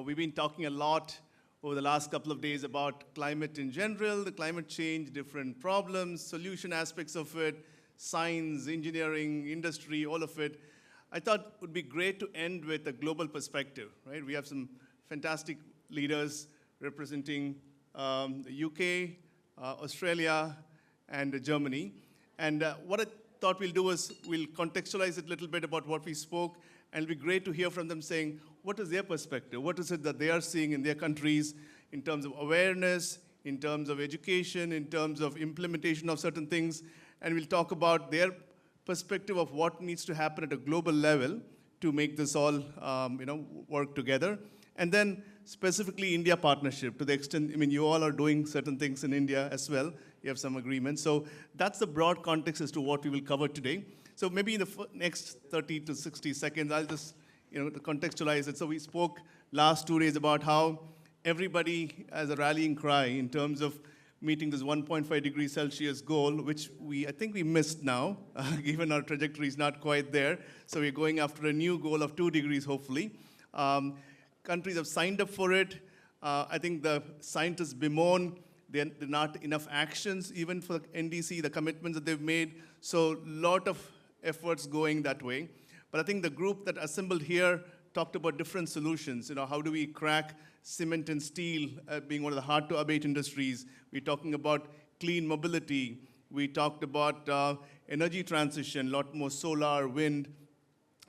We've been talking a lot over the last couple of days about climate in general, the climate change, different problems, solution aspects of it, science, engineering, industry, all of it. I thought it would be great to end with a global perspective, right? We have some fantastic leaders representing the UK, Australia, and Germany. And what I thought we'll do is we'll contextualize it a little bit about what we spoke, and it'll be great to hear from them saying, what is their perspective? What is it that they are seeing in their countries in terms of awareness, in terms of education, in terms of implementation of certain things, and we'll talk about their perspective of what needs to happen at a global level to make this all work together. And then specifically India partnership, to the extent, you all are doing certain things in India as well. You have some agreements. So that's the broad context as to what we will cover today. So maybe in the next 30 to 60 seconds, I'll just to contextualize it. So we spoke last 2 days about how everybody has a rallying cry in terms of meeting this 1.5 degrees Celsius goal, which I think we missed now, given our trajectory is not quite there. So we're going after a new goal of 2 degrees, hopefully. Countries have signed up for it. I think the scientists bemoan there are not enough actions, even for NDC, the commitments that they've made. So a lot of efforts going that way. But I think the group that assembled here talked about different solutions. How do we crack cement and steel being one of the hard-to-abate industries? We're talking about clean mobility. We talked about energy transition, a lot more solar, wind,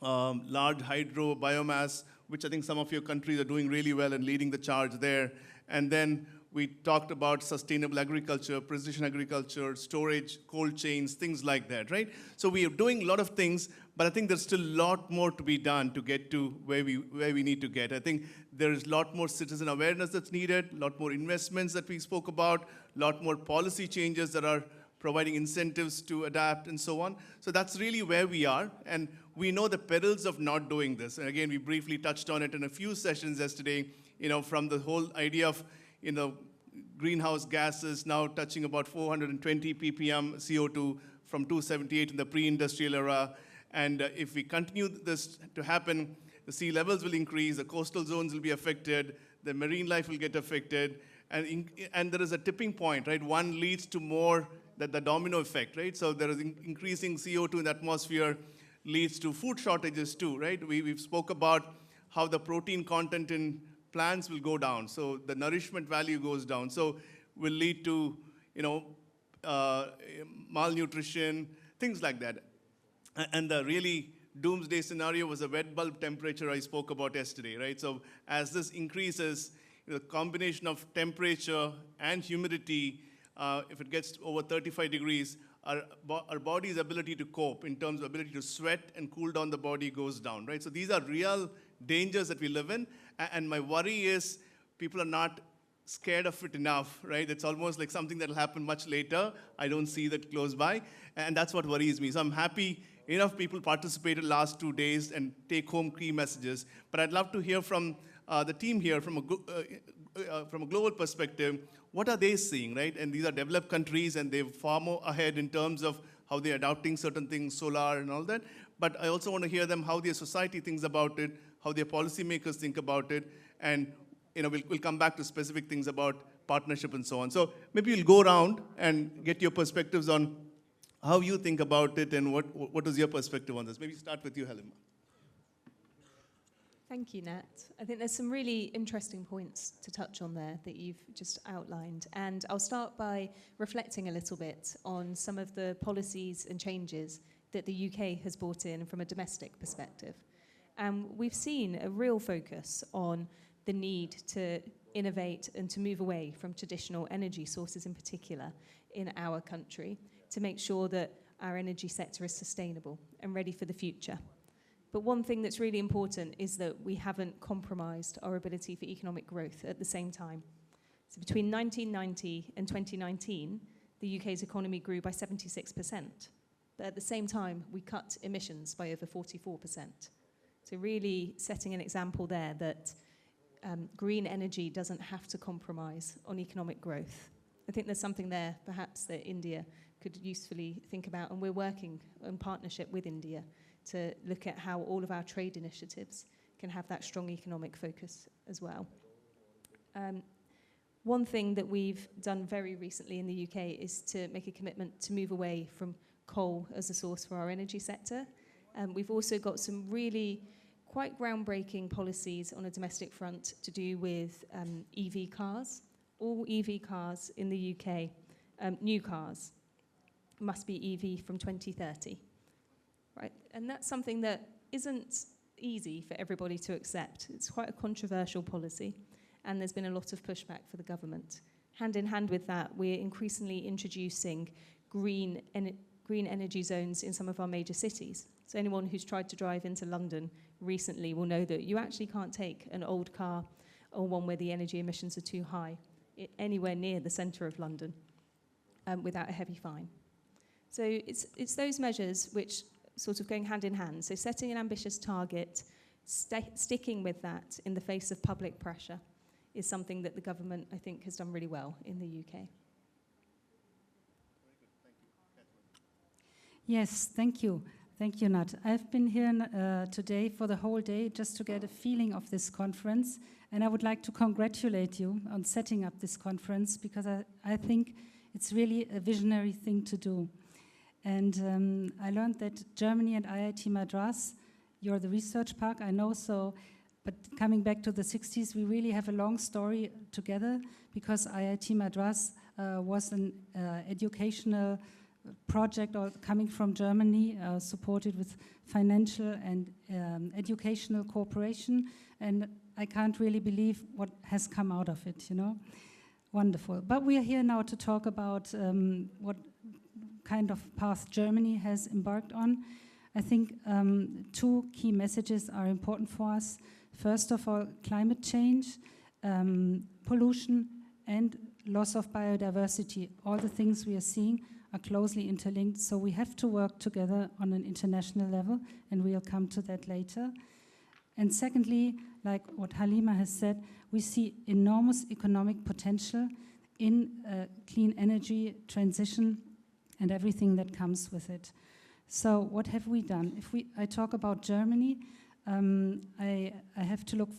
large hydro, biomass, which I think some of your countries are doing really well and leading the charge there. And then we talked about sustainable agriculture, precision agriculture, storage, cold chains, things like that, right? So we are doing a lot of things, but I think there's still a lot more to be done to get to where we need to get. I think there is a lot more citizen awareness that's needed, a lot more investments that we spoke about, a lot more policy changes that are providing incentives to adapt and so on. So that's really where we are, and we know the perils of not doing this. And again, we briefly touched on it in a few sessions yesterday, from the whole idea of greenhouse gases now touching about 420 ppm CO2 from 278 in the pre-industrial era. And if we continue this to happen, the sea levels will increase, the coastal zones will be affected, the marine life will get affected, and there is a tipping point, right? One leads to more, the domino effect, right? So there is increasing CO2 in the atmosphere leads to food shortages too, right? We've spoke about how the protein content in plants will go down, so the nourishment value goes down, so will lead to malnutrition, things like that. And the really doomsday scenario was a wet bulb temperature I spoke about yesterday, right? So as this increases, the combination of temperature and humidity, if it gets over 35 degrees, our body's ability to cope in terms of ability to sweat and cool down the body goes down, right? So these are real dangers that we live in. And my worry is people are not scared of it enough, right? It's almost like something that will happen much later. I don't see that close by, and that's what worries me. So I'm happy enough people participated last 2 days and take home key messages. But I'd love to hear from the team here from a global perspective. What are they seeing, right? And these are developed countries, and they're far more ahead in terms of how they're adopting certain things, solar and all that. But I also want to hear them how their society thinks about it, how their policymakers think about it, and we'll come back to specific things about partnership and so on. So maybe we'll go around and get your perspectives on how you think about it and what is your perspective on this. Maybe start with you, Halimah. Thank you, Nat. I think there's some really interesting points to touch on there that you've just outlined. And I'll start by reflecting a little bit on some of the policies and changes that the UK has brought in from a domestic perspective. And we've seen a real focus on the need to innovate and to move away from traditional energy sources in particular in our country to make sure that our energy sector is sustainable and ready for the future. But one thing that's really important is that we haven't compromised our ability for economic growth at the same time. So between 1990 and 2019, the UK's economy grew by 76%. But at the same time, we cut emissions by over 44%. So really setting an example there that green energy doesn't have to compromise on economic growth. I think there's something there perhaps that India could usefully think about, and we're working in partnership with India to look at how all of our trade initiatives can have that strong economic focus as well. One thing that we've done very recently in the UK is to make a commitment to move away from coal as a source for our energy sector. We've also got some really quite groundbreaking policies on a domestic front to do with EV cars. All EV cars in the UK, new cars, must be EV from 2030, right? And that's something that isn't easy for everybody to accept. It's quite a controversial policy, and there's been a lot of pushback for the government. Hand in hand with that, we're increasingly introducing green energy zones in some of our major cities. So anyone who's tried to drive into London recently will know that you actually can't take an old car or one where the energy emissions are too high anywhere near the centre of London without a heavy fine. So it's those measures which sort of going hand in hand. So setting an ambitious target, sticking with that in the face of public pressure is something that the government, I think, has done really well in the UK. Yes, thank you. Thank you, Nat. I've been here today for the whole day just to get a feeling of this conference, and I would like to congratulate you on setting up this conference, because I think it's really a visionary thing to do. And I learned that Germany and IIT Madras, you're the research park, I know so, but coming back to the 60s, we really have a long story together, because IIT Madras was an educational project coming from Germany, supported with financial and educational cooperation, and I can't really believe what has come out of it, you know. Wonderful. But we are here now to talk about what kind of path Germany has embarked on. I think two key messages are important for us. First of all, climate change, pollution, and loss of biodiversity. All the things we are seeing are closely interlinked, so we have to work together on an international level, and we'll come to that later. And secondly, like what Halima has said, we see enormous economic potential in clean energy transition and everything that comes with it. So what have we done? If I talk about Germany, I have to look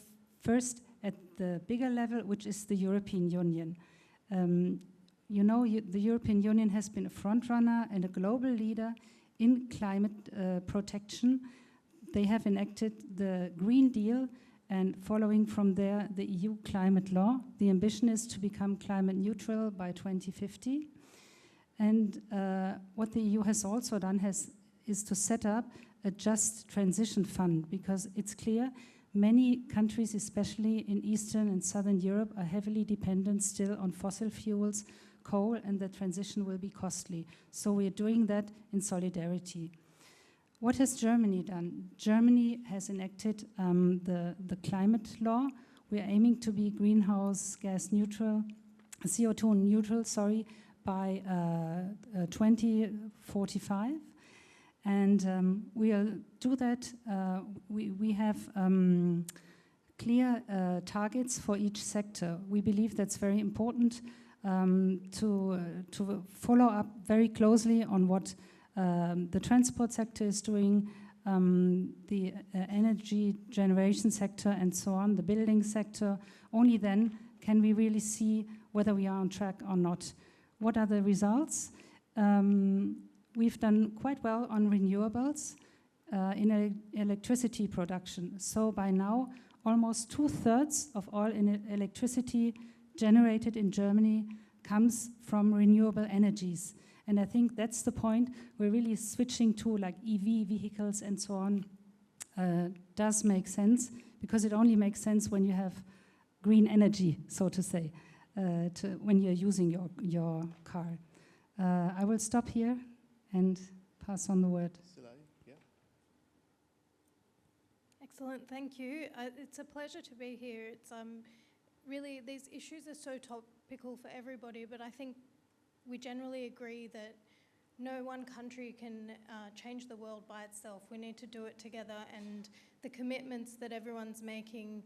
first at the bigger level, which is the European Union. You know, the European Union has been a front runner and a global leader in climate protection. They have enacted the Green Deal, and following from there, the EU climate law. The ambition is to become climate neutral by 2050. And what the EU has also done is to set up a just transition fund, because it's clear many countries, especially in Eastern and Southern Europe, are heavily dependent still on fossil fuels, coal, and the transition will be costly. So we're doing that in solidarity. What has Germany done? Germany has enacted the climate law. We're aiming to be greenhouse gas neutral, CO2 neutral, by 2045. And we'll do that. We have clear targets for each sector. We believe that's very important to follow up very closely on what the transport sector is doing, the energy generation sector, and so on, the building sector. Only then can we really see whether we are on track or not. What are the results? We've done quite well on renewables in electricity production. So by now, almost 2/3 of all electricity generated in Germany comes from renewable energies. And I think that's the point. We're really switching to like EV vehicles and so on. Does make sense, because it only makes sense when you have green energy, so to say, when you're using your car. I will stop here and pass on the word. Yeah. Excellent, thank you. It's a pleasure to be here. It's really, these issues are so topical for everybody, but I think we generally agree that no one country can change the world by itself. We need to do it together, and the commitments that everyone's making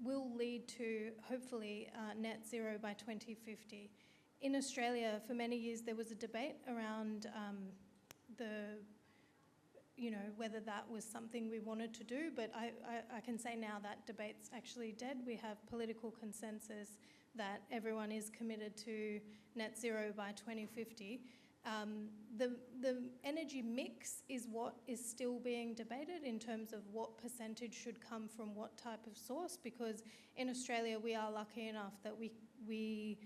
will lead to, hopefully, net zero by 2050. In Australia, for many years, there was a debate around whether that was something we wanted to do, but I can say now that debate's actually dead. We have political consensus that everyone is committed to net zero by 2050. The energy mix is what is still being debated in terms of what percentage should come from what type of source, because in Australia we are lucky enough that we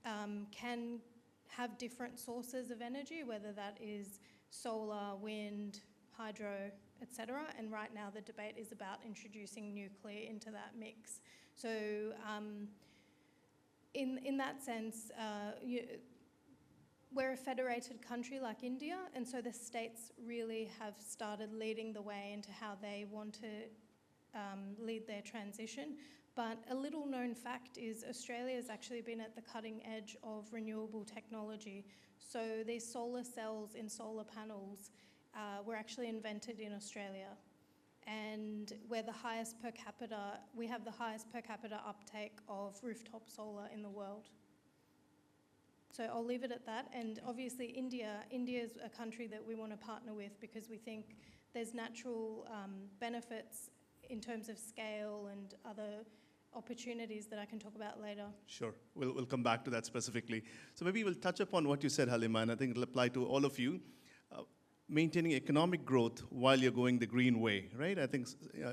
can have different sources of energy, whether that is solar, wind, hydro, etc. And right now the debate is about introducing nuclear into that mix. So in that sense, we're a federated country like India, and so the states really have started leading the way into how they want to lead their transition. But a little known fact is Australia has actually been at the cutting edge of renewable technology. So these solar cells in solar panels were actually invented in Australia. And we're the highest per capita, we have the highest per capita uptake of rooftop solar in the world. So I'll leave it at that. And obviously India is a country that we want to partner with because we think there's natural benefits in terms of scale and other opportunities that I can talk about later. Sure, we'll come back to that specifically. So maybe we'll touch upon what you said, Halima, and I think it'll apply to all of you. Maintaining economic growth while you're going the green way, right? I think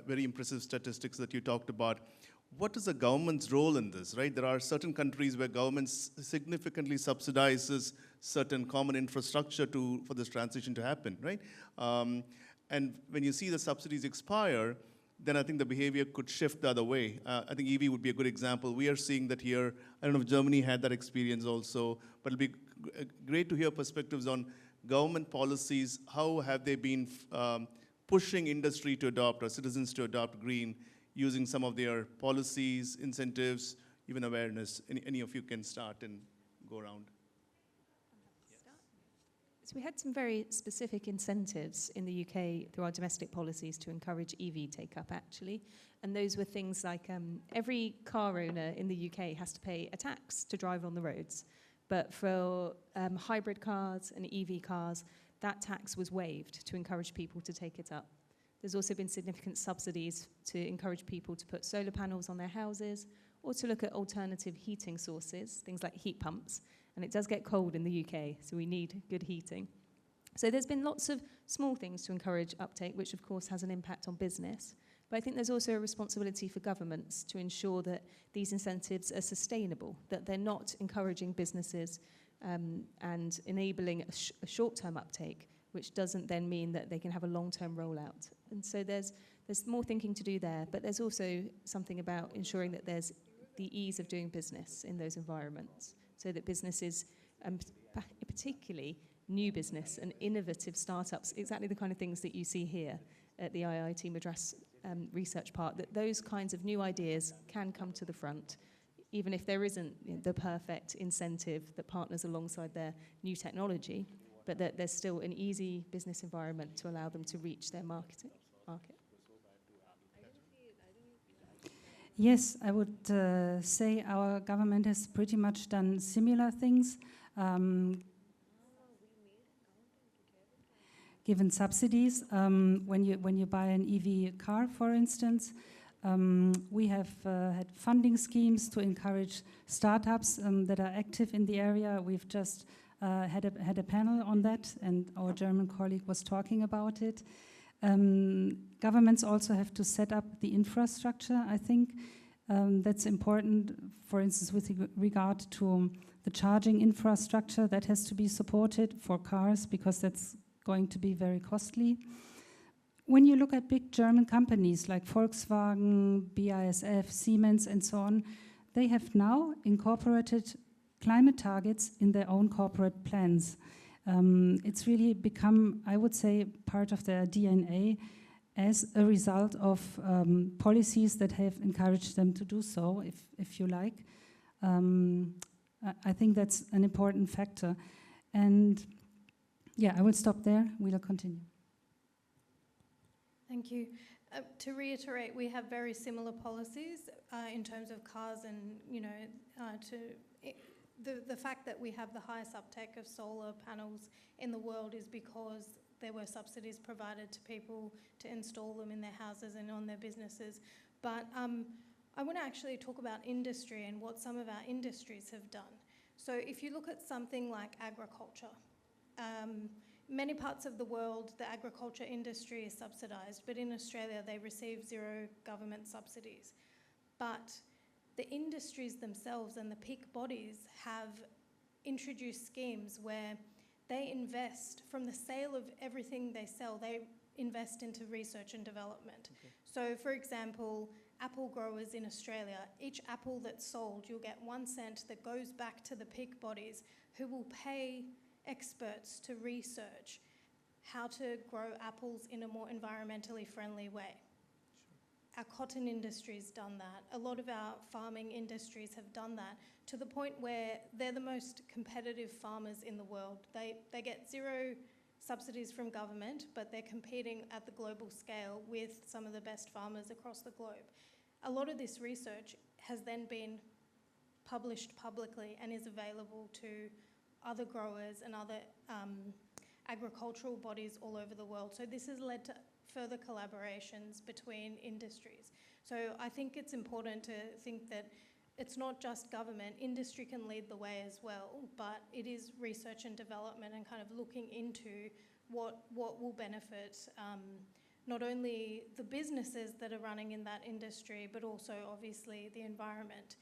very impressive statistics that you talked about. What is the government's role in this, right? There are certain countries where governments significantly subsidizes certain common infrastructure for this transition to happen, right? And when you see the subsidies expire, then I think the behavior could shift the other way. I think EV would be a good example. We are seeing that here. I don't know if Germany had that experience also, but it'll be great to hear perspectives on government policies. How have they been pushing industry to adopt or citizens to adopt green, using some of their policies, incentives, even awareness? Any of you can start and go around. So we had some very specific incentives in the UK through our domestic policies to encourage EV take-up, actually. And those were things like every car owner in the UK has to pay a tax to drive on the roads. But for hybrid cars and EV cars, that tax was waived to encourage people to take it up. There's also been significant subsidies to encourage people to put solar panels on their houses or to look at alternative heating sources, things like heat pumps. And it does get cold in the UK, so we need good heating. So there's been lots of small things to encourage uptake, which of course has an impact on business. But I think there's also a responsibility for governments to ensure that these incentives are sustainable, that they're not encouraging businesses and enabling a short-term uptake, which doesn't then mean that they can have a long-term rollout. And so there's more thinking to do there, but there's also something about ensuring that there's the ease of doing business in those environments, so that businesses, particularly new business and innovative startups, exactly the kind of things that you see here at the IIT Madras research part, that those kinds of new ideas can come to the front, even if there isn't the perfect incentive that partners alongside their new technology, but that there's still an easy business environment to allow them to reach their market. Yes, I would say our government has pretty much done similar things. Given subsidies, when you buy an EV car, for instance, we have had funding schemes to encourage startups that are active in the area. We've just had a panel on that, and our German colleague was talking about it. Governments also have to set up the infrastructure, I think. That's important, for instance, with regard to the charging infrastructure that has to be supported for cars, because that's going to be very costly. When you look at big German companies like Volkswagen, BASF, Siemens, and so on, they have now incorporated climate targets in their own corporate plans. It's really become, I would say, part of their DNA as a result of policies that have encouraged them to do so, if you like. I think that's an important factor. And yeah, I will stop there. We'll continue. Thank you. To reiterate, we have very similar policies in terms of cars, and the fact that we have the highest uptake of solar panels in the world is because there were subsidies provided to people to install them in their houses and on their businesses. But I want to actually talk about industry and what some of our industries have done. So if you look at something like agriculture, many parts of the world, the agriculture industry is subsidised, but in Australia they receive zero government subsidies. But the industries themselves and the peak bodies have introduced schemes where they invest from the sale of everything they sell, they invest into research and development. Okay. So for example, apple growers in Australia, each apple that's sold, you'll get 1 cent that goes back to the peak bodies who will pay experts to research how to grow apples in a more environmentally friendly way. Our cotton industry's done that. A lot of our farming industries have done that to the point where they're the most competitive farmers in the world. They get zero subsidies from government, but they're competing at the global scale with some of the best farmers across the globe. A lot of this research has then been published publicly and is available to other growers and other agricultural bodies all over the world. So this has led to further collaborations between industries. So I think it's important to think that it's not just government, industry can lead the way as well, but it is research and development and kind of looking into what will benefit not only the businesses that are running in that industry, but also obviously the environment.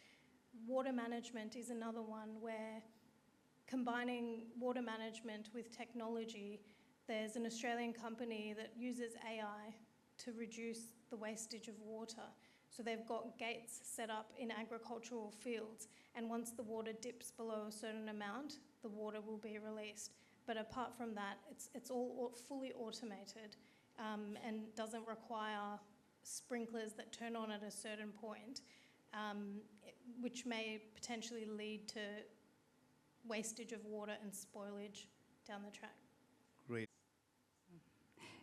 Water management is another one where combining water management with technology, there's an Australian company that uses AI to reduce the wastage of water. So they've got gates set up in agricultural fields, and once the water dips below a certain amount, the water will be released. But apart from that, it's all fully automated and doesn't require sprinklers that turn on at a certain point, which may potentially lead to wastage of water and spoilage down the track. Great.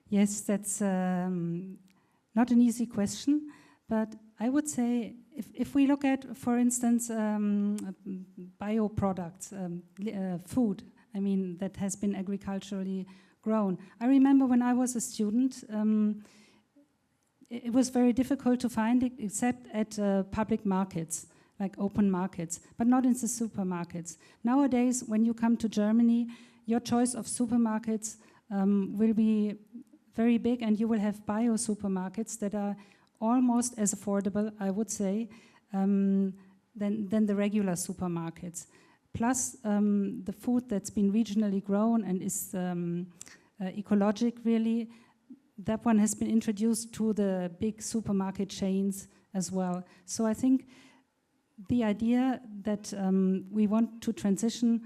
Yes, that's not an easy question, but I would say if we look at, for instance, bioproducts, food, I mean, that has been agriculturally grown. I remember when I was a student, it was very difficult to find it except at public markets, like open markets, but not in the supermarkets. Nowadays, when you come to Germany, your choice of supermarkets will be very big, and you will have bio supermarkets that are almost as affordable, I would say, than the regular supermarkets. Plus, the food that's been regionally grown and is ecologic, really, that one has been introduced to the big supermarket chains as well. So I think the idea that we want to transition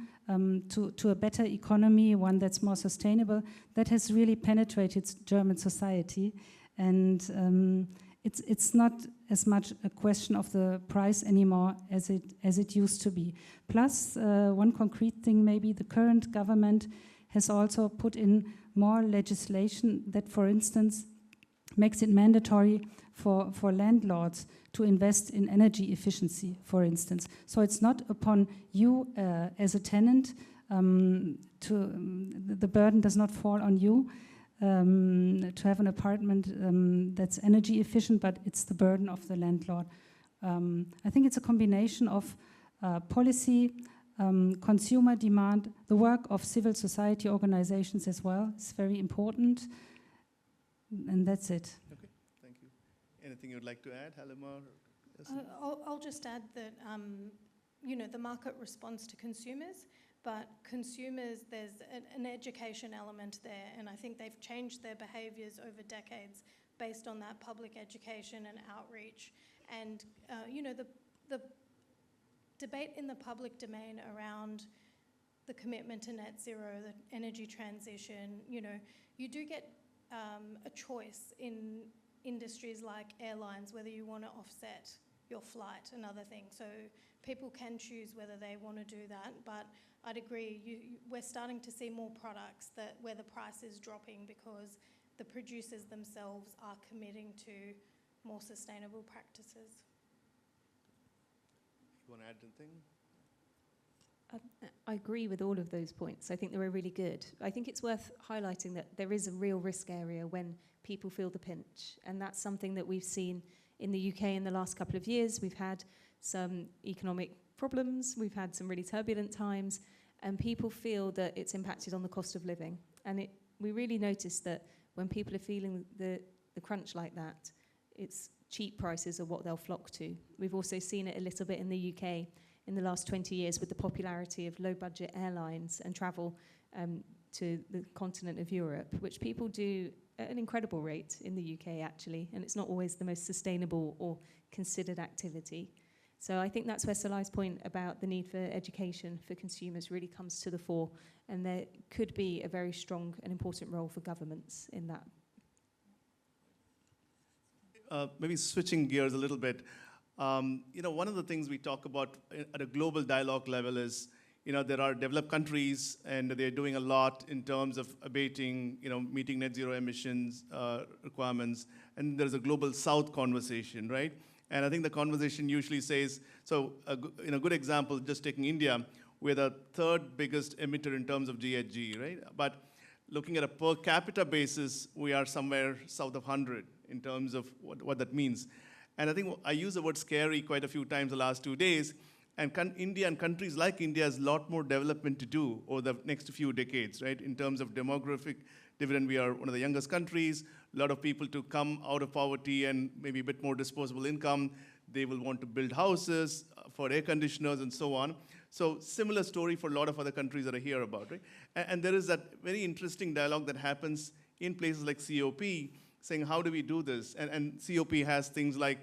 to a better economy, one that's more sustainable, that has really penetrated German society. And it's not as much a question of the price anymore as it used to be. Plus, one concrete thing, maybe the current government has also put in more legislation that, for instance, makes it mandatory for landlords to invest in energy efficiency, for instance. So it's not upon you as a tenant, the burden does not fall on you to have an apartment that's energy efficient, but it's the burden of the landlord. I think it's a combination of policy, consumer demand, the work of civil society organizations as well. It's very important, and that's it. Okay, thank you. Anything you'd like to add, Halima? I'll just add that, you know, the market responds to consumers, but consumers, there's an education element there, and I think they've changed their behaviours over decades based on that public education and outreach. And, you know, the debate in the public domain around the commitment to net zero, the energy transition, you know, you do get a choice in industries like airlines, whether you want to offset your flight and other things. So people can choose whether they want to do that, but I'd agree, we're starting to see more products where the price is dropping because the producers themselves are committing to more sustainable practices. You want to add anything? I agree with all of those points. I think they were really good. I think it's worth highlighting that there is a real risk area when people feel the pinch, and that's something that we've seen in the UK in the last couple of years. We've had some economic problems, we've had some really turbulent times, and people feel that it's impacted on the cost of living. And we really notice that when people are feeling the crunch like that, it's cheap prices are what they'll flock to. We've also seen it a little bit in the UK in the last 20 years with the popularity of low-budget airlines and travel to the continent of Europe, which people do at an incredible rate in the UK, actually, and it's not always the most sustainable or considered activity. So I think that's where Salai's point about the need for education for consumers really comes to the fore, and there could be a very strong and important role for governments in that. Maybe switching gears a little bit, one of the things we talk about at a global dialogue level is, there are developed countries and they're doing a lot in terms of abating, meeting net zero emissions requirements, and there's a global south conversation, right? And I think the conversation usually says, so a good example, just taking India, we're the third biggest emitter in terms of GHG, right? But looking at a per capita basis, we are somewhere south of 100 in terms of what that means. And I think I use the word scary quite a few times the last 2 days, and India and countries like India has a lot more development to do over the next few decades, right? In terms of demographic dividend, we are one of the youngest countries, a lot of people to come out of poverty and maybe a bit more disposable income. They will want to build houses for air conditioners and so on. So similar story for a lot of other countries that I hear about, right? And there is that very interesting dialogue that happens in places like COP, saying, how do we do this? And COP has things like,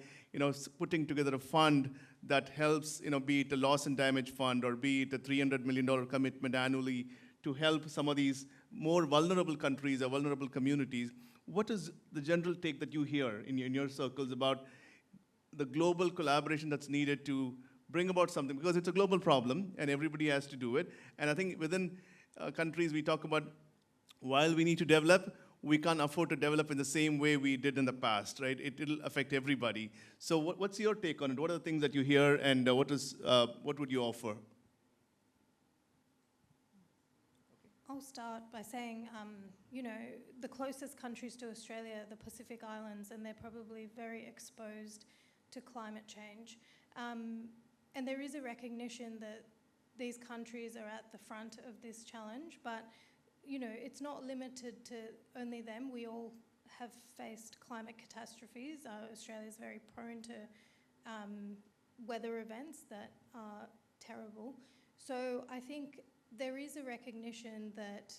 putting together a fund that helps, be it a loss and damage fund or be it a $300 million commitment annually to help some of these more vulnerable countries or vulnerable communities. What is the general take that you hear in your circles about the global collaboration that's needed to bring about something? Because it's a global problem and everybody has to do it. And I think within countries we talk about, while we need to develop, we can't afford to develop in the same way we did in the past, right? It'll affect everybody. So what's your take on it? What are the things that you hear, and what would you offer? I'll start by saying, the closest countries to Australia are the Pacific Islands, and they're probably very exposed to climate change. And there is a recognition that these countries are at the front of this challenge, but it's not limited to only them. We all have faced climate catastrophes. Australia is very prone to weather events that are terrible. So I think there is a recognition that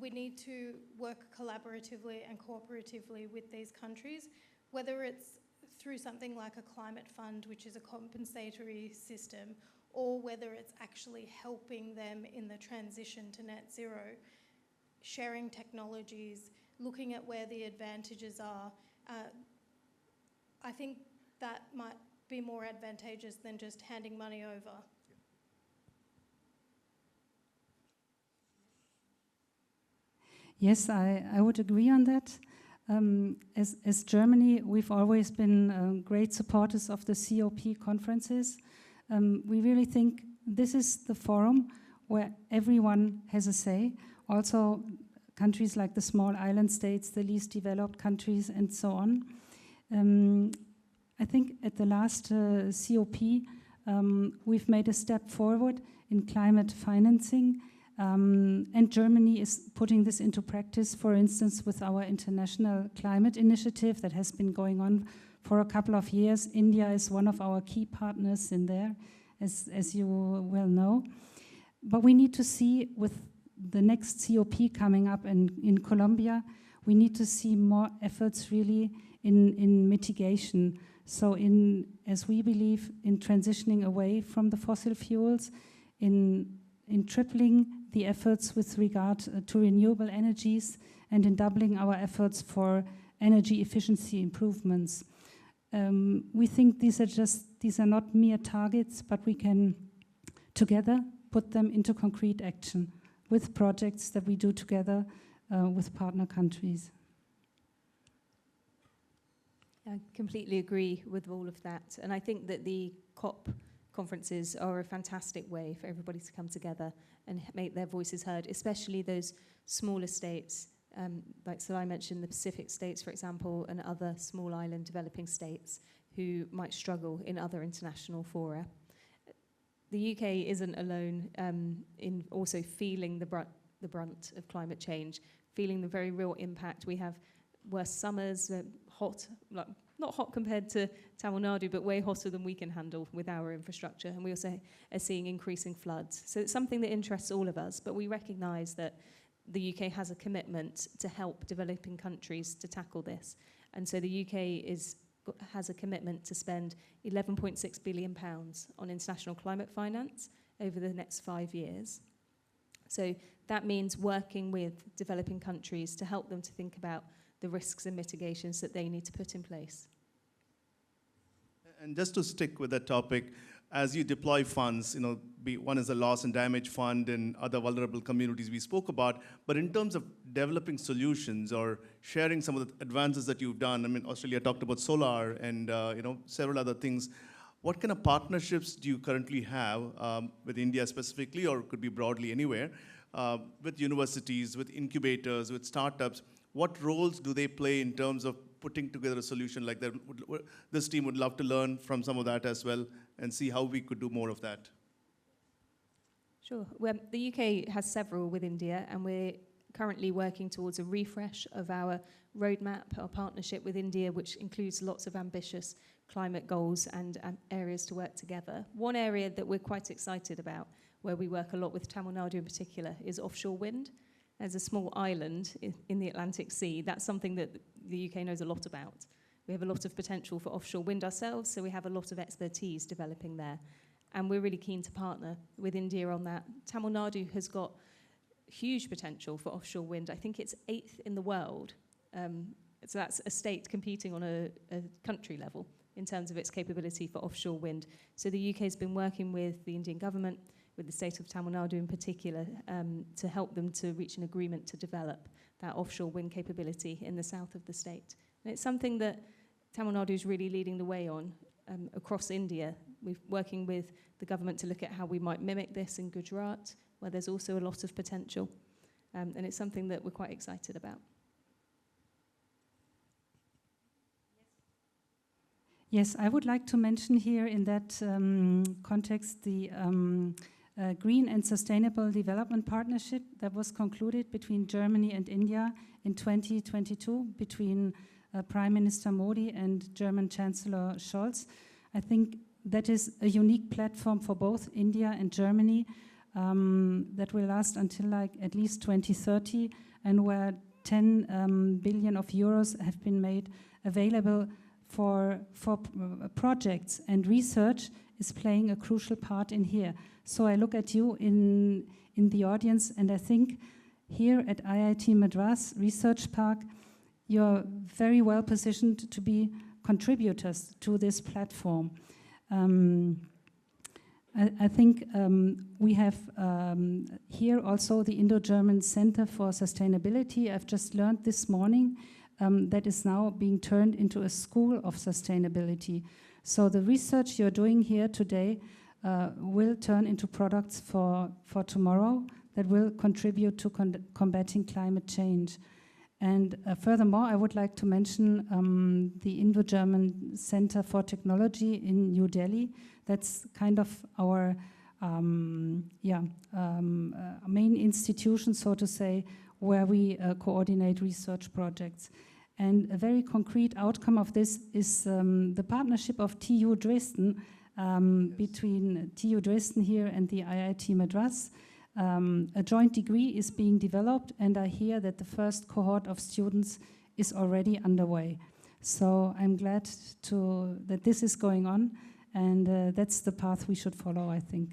we need to work collaboratively and cooperatively with these countries, whether it's through something like a climate fund, which is a compensatory system, or whether it's actually helping them in the transition to net zero, sharing technologies, looking at where the advantages are. I think that might be more advantageous than just handing money over. Yes, I would agree on that. As Germany, we've always been great supporters of the COP conferences. We really think this is the forum where everyone has a say. Also, countries like the small island states, the least developed countries, and so on. I think at the last COP, we've made a step forward in climate financing, and Germany is putting this into practice, for instance, with our international climate initiative that has been going on for a couple of years. India is one of our key partners in there, as you well know. But we need to see, with the next COP coming up in Colombia, we need to see more efforts really in mitigation. So as we believe, in transitioning away from the fossil fuels, in tripling the efforts with regard to renewable energies, and in doubling our efforts for energy efficiency improvements. We think these are not mere targets, but we can together put them into concrete action with projects that we do together with partner countries. I completely agree with all of that. And I think that the COP conferences are a fantastic way for everybody to come together and make their voices heard, especially those smaller states, like so I mentioned the Pacific states, for example, and other small island developing states who might struggle in other international fora. The UK isn't alone in also feeling the brunt of climate change, feeling the very real impact. We have worse summers, hot, like, not hot compared to Tamil Nadu, but way hotter than we can handle with our infrastructure. And we also are seeing increasing floods. So it's something that interests all of us, but we recognise that the UK has a commitment to help developing countries to tackle this. And so the UK has a commitment to spend £11.6 billion on international climate finance over the next 5 years. So that means working with developing countries to help them to think about the risks and mitigations that they need to put in place. And just to stick with that topic, as you deploy funds, one is the loss and damage fund and other vulnerable communities we spoke about, but in terms of developing solutions or sharing some of the advances that you've done, I mean, Australia talked about solar and several other things. What kind of partnerships do you currently have with India specifically, or could be broadly anywhere, with universities, with incubators, with startups? What roles do they play in terms of putting together a solution like that? This team would love to learn from some of that as well and see how we could do more of that. Sure. Well, the UK has several with India, and we're currently working towards a refresh of our roadmap, our partnership with India, which includes lots of ambitious climate goals and areas to work together. One area that we're quite excited about, where we work a lot with Tamil Nadu in particular, is offshore wind. As a small island in the Atlantic Sea, that's something that the UK knows a lot about. We have a lot of potential for offshore wind ourselves, so we have a lot of expertise developing there. And we're really keen to partner with India on that. Tamil Nadu has got huge potential for offshore wind. I think it's 8th in the world. So that's a state competing on a country level in terms of its capability for offshore wind. So the UK has been working with the Indian government, with the state of Tamil Nadu in particular, to help them to reach an agreement to develop that offshore wind capability in the south of the state. And it's something that Tamil Nadu is really leading the way on across India. We're working with the government to look at how we might mimic this in Gujarat, where there's also a lot of potential. And it's something that we're quite excited about. Yes, I would like to mention here in that context the Green and Sustainable Development Partnership that was concluded between Germany and India in 2022 between Prime Minister Modi and German Chancellor Scholz. I think that is a unique platform for both India and Germany that will last until at least 2030, and where 10 billion of euros have been made available for projects, and research is playing a crucial part in here. So I look at you in the audience, and I think here at IIT Madras Research Park, you're very well positioned to be contributors to this platform. I think we have here also the Indo-German Center for Sustainability. I've just learned this morning that is now being turned into a school of sustainability. So the research you're doing here today will turn into products for tomorrow that will contribute to combating climate change. And furthermore, I would like to mention the Indo-German Center for Technology in New Delhi. That's kind of our main institution, so to say, where we coordinate research projects. And a very concrete outcome of this is the partnership of TU Dresden, between TU Dresden here and the IIT Madras. A joint degree is being developed, and I hear that the first cohort of students is already underway. So I'm glad that this is going on, and that's the path we should follow, I think.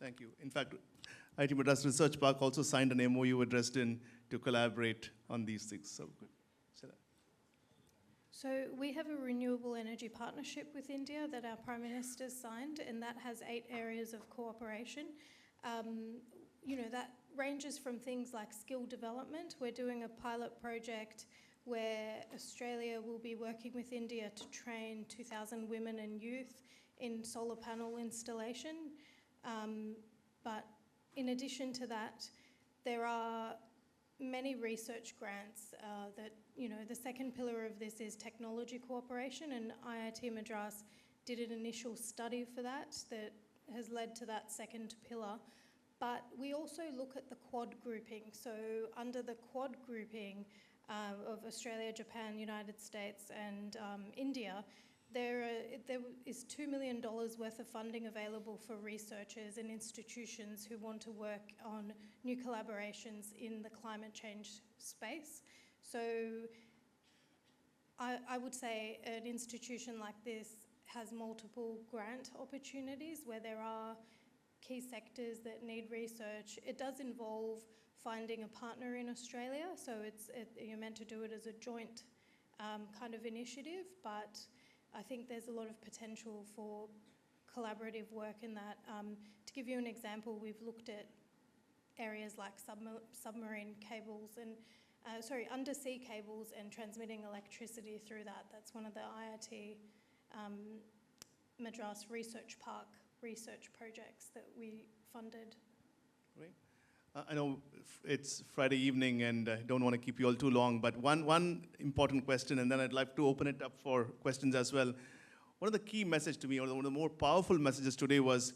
Thank you. In fact, IIT Madras Research Park also signed an MOU with Dresden to collaborate on these things. So good. So we have a renewable energy partnership with India that our Prime Minister signed, and that has 8 areas of cooperation. That ranges from things like skill development. We're doing a pilot project where Australia will be working with India to train 2,000 women and youth in solar panel installation. But in addition to that, there are many research grants that, the second pillar of this is technology cooperation, and IIT Madras did an initial study for that has led to that second pillar. But we also look at the Quad grouping. So under the Quad grouping of Australia, Japan, United States and India, there is $2 million worth of funding available for researchers and institutions who want to work on new collaborations in the climate change space. So I would say an institution like this has multiple grant opportunities where there are key sectors that need research. It does involve finding a partner in Australia, so you're meant to do it as a joint kind of initiative, but I think there's a lot of potential for collaborative work in that. To give you an example, we've looked at areas like submarine cables and, undersea cables and transmitting electricity through that. That's one of the IIT Madras Research Park research projects that we funded. Great. I know it's Friday evening and I don't want to keep you all too long, but one important question, and then I'd like to open it up for questions as well. One of the key messages to me, or one of the more powerful messages today was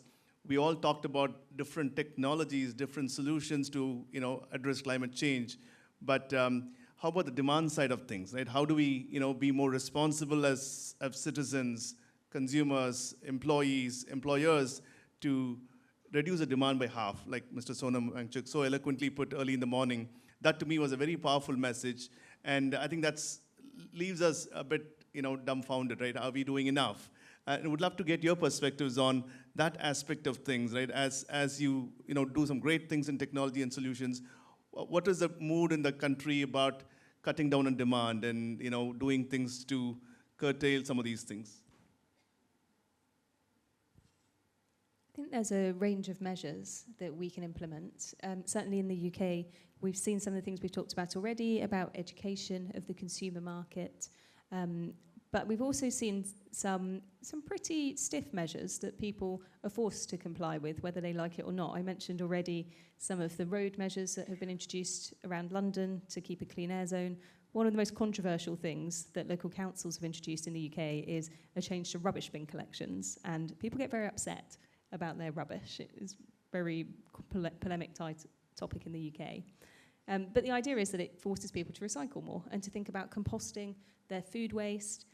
we all talked about different technologies, different solutions to address climate change. But how about the demand side of things, right? How do we be more responsible as citizens, consumers, employees, employers to reduce the demand by half, like Mr. Sonam Wangchuk so eloquently put early in the morning. That to me was a very powerful message. And I think that leaves us a bit dumbfounded, right? Are we doing enough? And I would love to get your perspectives on that aspect of things, right? As you do some great things in technology and solutions, what is the mood in the country about cutting down on demand and doing things to curtail some of these things? I think there's a range of measures that we can implement. Certainly in the UK, we've seen some of the things we've talked about already, about education of the consumer market. But we've also seen some pretty stiff measures that people are forced to comply with, whether they like it or not. I mentioned already some of the road measures that have been introduced around London to keep a clean air zone. One of the most controversial things that local councils have introduced in the UK is a change to rubbish bin collections, and people get very upset about their rubbish. It is a very polemic topic in the UK. But the idea is that it forces people to recycle more and to think about composting their food waste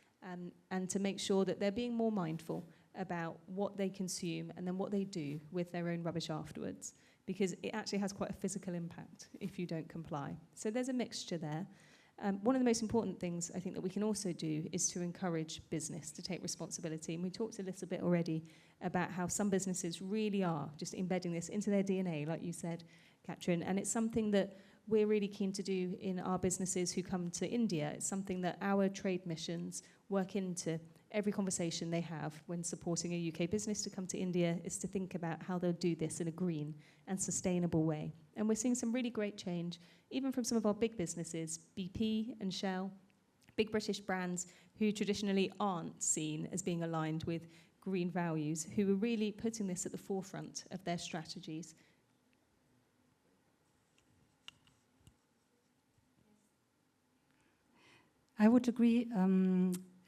and to make sure that they're being more mindful about what they consume and then what they do with their own rubbish afterwards, because it actually has quite a physical impact if you don't comply. So there's a mixture there. One of the most important things I think that we can also do is to encourage business to take responsibility. And we talked a little bit already about how some businesses really are just embedding this into their DNA, like you said, Katrin. And it's something that we're really keen to do in our businesses who come to India. It's something that our trade missions work into every conversation they have when supporting a UK business to come to India, is to think about how they'll do this in a green and sustainable way. And we're seeing some really great change, even from some of our big businesses, BP and Shell, big British brands who traditionally aren't seen as being aligned with green values, who are really putting this at the forefront of their strategies. I would agree.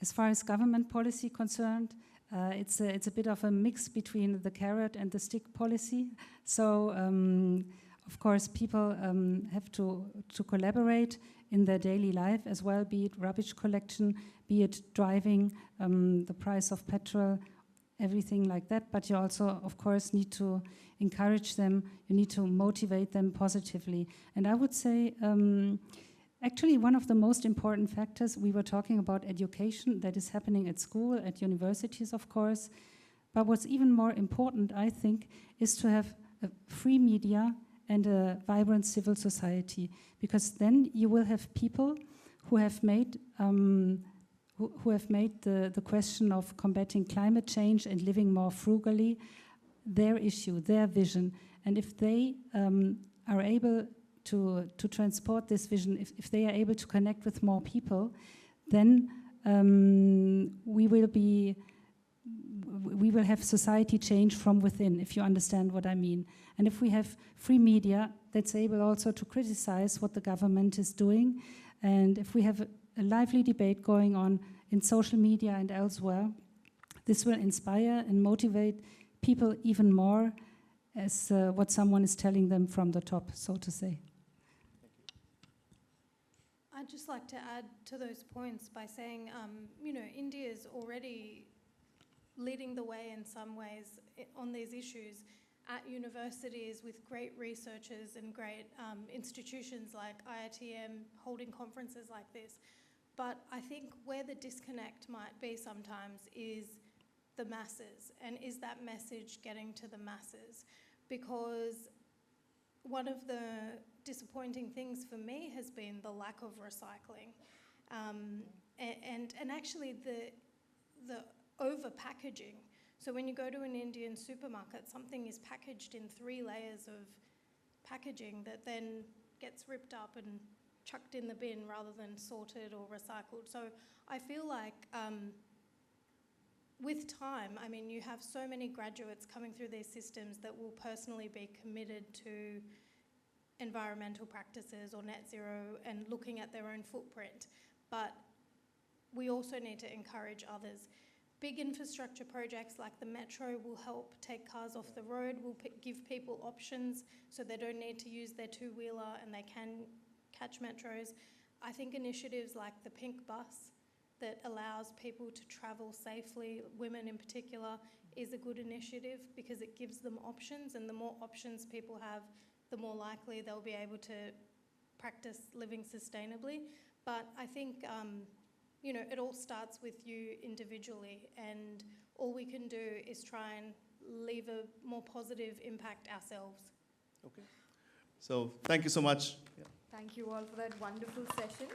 As far as government policy concerned, it's a bit of a mix between the carrot and the stick policy. So, of course, people have to collaborate in their daily life as well, be it rubbish collection, be it driving, the price of petrol, everything like that. But you also, of course, need to encourage them. You need to motivate them positively. And I would say, actually, one of the most important factors, we were talking about education that is happening at school, at universities, of course. But what's even more important, I think, is to have a free media and a vibrant civil society, because then you will have people who have made the question of combating climate change and living more frugally their issue, their vision. And if they are able to transport this vision, if they are able to connect with more people, then we will we will have society change from within, if you understand what I mean. And if we have free media that's able also to criticize what the government is doing, and if we have a lively debate going on in social media and elsewhere, this will inspire and motivate people even more as what someone is telling them from the top, so to say. I'd just like to add to those points by saying, you know, India is already leading the way in some ways on these issues at universities with great researchers and great institutions like IITM holding conferences like this. But I think where the disconnect might be sometimes is the masses, and is that message getting to the masses? Because one of the disappointing things for me has been the lack of recycling, and actually the over packaging. So when you go to an Indian supermarket, something is packaged in 3 layers of packaging that then gets ripped up and chucked in the bin rather than sorted or recycled. So I feel like with time, I mean, you have so many graduates coming through these systems that will personally be committed to environmental practices or net zero and looking at their own footprint. But we also need to encourage others. Big infrastructure projects like the metro will help take cars off the road, will give people options so they don't need to use their two-wheeler and they can catch metros. I think initiatives like the pink bus that allows people to travel safely, women in particular, is a good initiative because it gives them options, and the more options people have, the more likely they'll be able to practice living sustainably. But I think you know, it all starts with you individually, and all we can do is try and leave a more positive impact ourselves. Okay. So thank you so much. Yeah. Thank you all for that wonderful session.